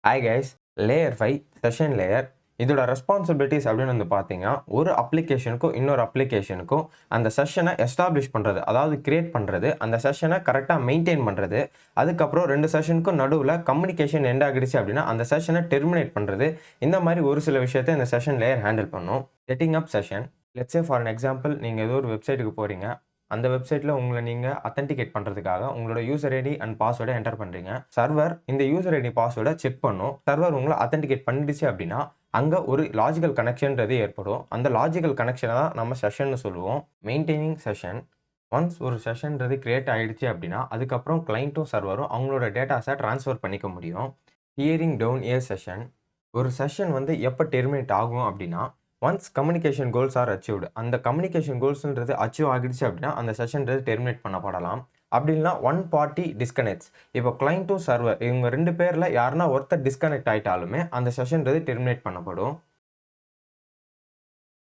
Hi guys, layer 5 session layer இதோட responsibilities அப்படின்னு வந்து பார்த்தீங்கன்னா, ஒரு அப்ளிகேஷனுக்கும் இன்னொரு அப்ளிகேஷனுக்கும் அந்த செஷனை எஸ்டாப்ளிஷ் பண்ணுறது, அதாவது கிரியேட் பண்ணுறது, அந்த செஷனை கரெக்டாக மெயின்டைன் பண்ணுறது, அதுக்கப்புறம் 2 செஷனுக்கும் நடுவில் கம்யூனிகேஷன் எண்ட் ஆகிடுச்சு அப்படின்னா அந்த செஷனை டெர்மினேட் பண்ணுறது, இந்த மாதிரி ஒரு சில விஷயத்தை இந்த செஷன் லேயர் ஹேண்டில் பண்ணும். Setting up session, let's say for an example, நீங்கள் ஏதோ ஒரு வெப்சைட்டுக்கு போகிறீங்க. அந்த வெப்சைட்டில் உங்களை நீங்கள் அத்தென்டிகேட் பண்ணுறதுக்காக உங்களோட யூசர் ஐடி அண்ட் பாஸ்வேர்டை என்டர் பண்ணுறீங்க. சர்வர் இந்த யூசர் ஐடி பாஸ்வேர்டை செக் பண்ணும். சர்வர் உங்களை அத்தென்டிகேட் பண்ணிடுச்சு அப்படின்னா அங்கே ஒரு லாஜிக்கல் கனெக்ஷன்றது ஏற்படும். அந்த லாஜிக்கல் கனெக்ஷனை தான் நம்ம செஷன்னு சொல்லுவோம். மெயின்டைனிங் செஷன், ஒன்ஸ் ஒரு செஷன்றது கிரியேட் ஆகிடுச்சு அப்படின்னா அதுக்கப்புறம் கிளைண்ட்டும் சர்வரும் அவங்களோட டேட்டாஸை ட்ரான்ஸ்ஃபர் பண்ணிக்க முடியும். டியரிங் டவுன் ஏ செஷன், ஒரு செஷன் வந்து எப்போ டெர்மினேட் ஆகும் அப்படின்னா once communication goals are achieved, அந்த கம்யூனிகேஷன் கோல்ஸ்ன்றது அச்சீவ் ஆகிடுச்சு அப்படின்னா அந்த செஷன்றது டெர்மினேட் பண்ணப்படலாம். அப்படி இல்லைனா ஒன் பார்ட்டி டிஸ்கனெக்ட்ஸ், இப்போ கிளைண்ட்டும் சர்வர் இவங்க 2 பேரில் யாருன்னா ஒருத்தர் டிஸ்கனெக்ட் ஆகிட்டாலுமே அந்த செஷன்றது டெர்மினேட் பண்ணப்படும்.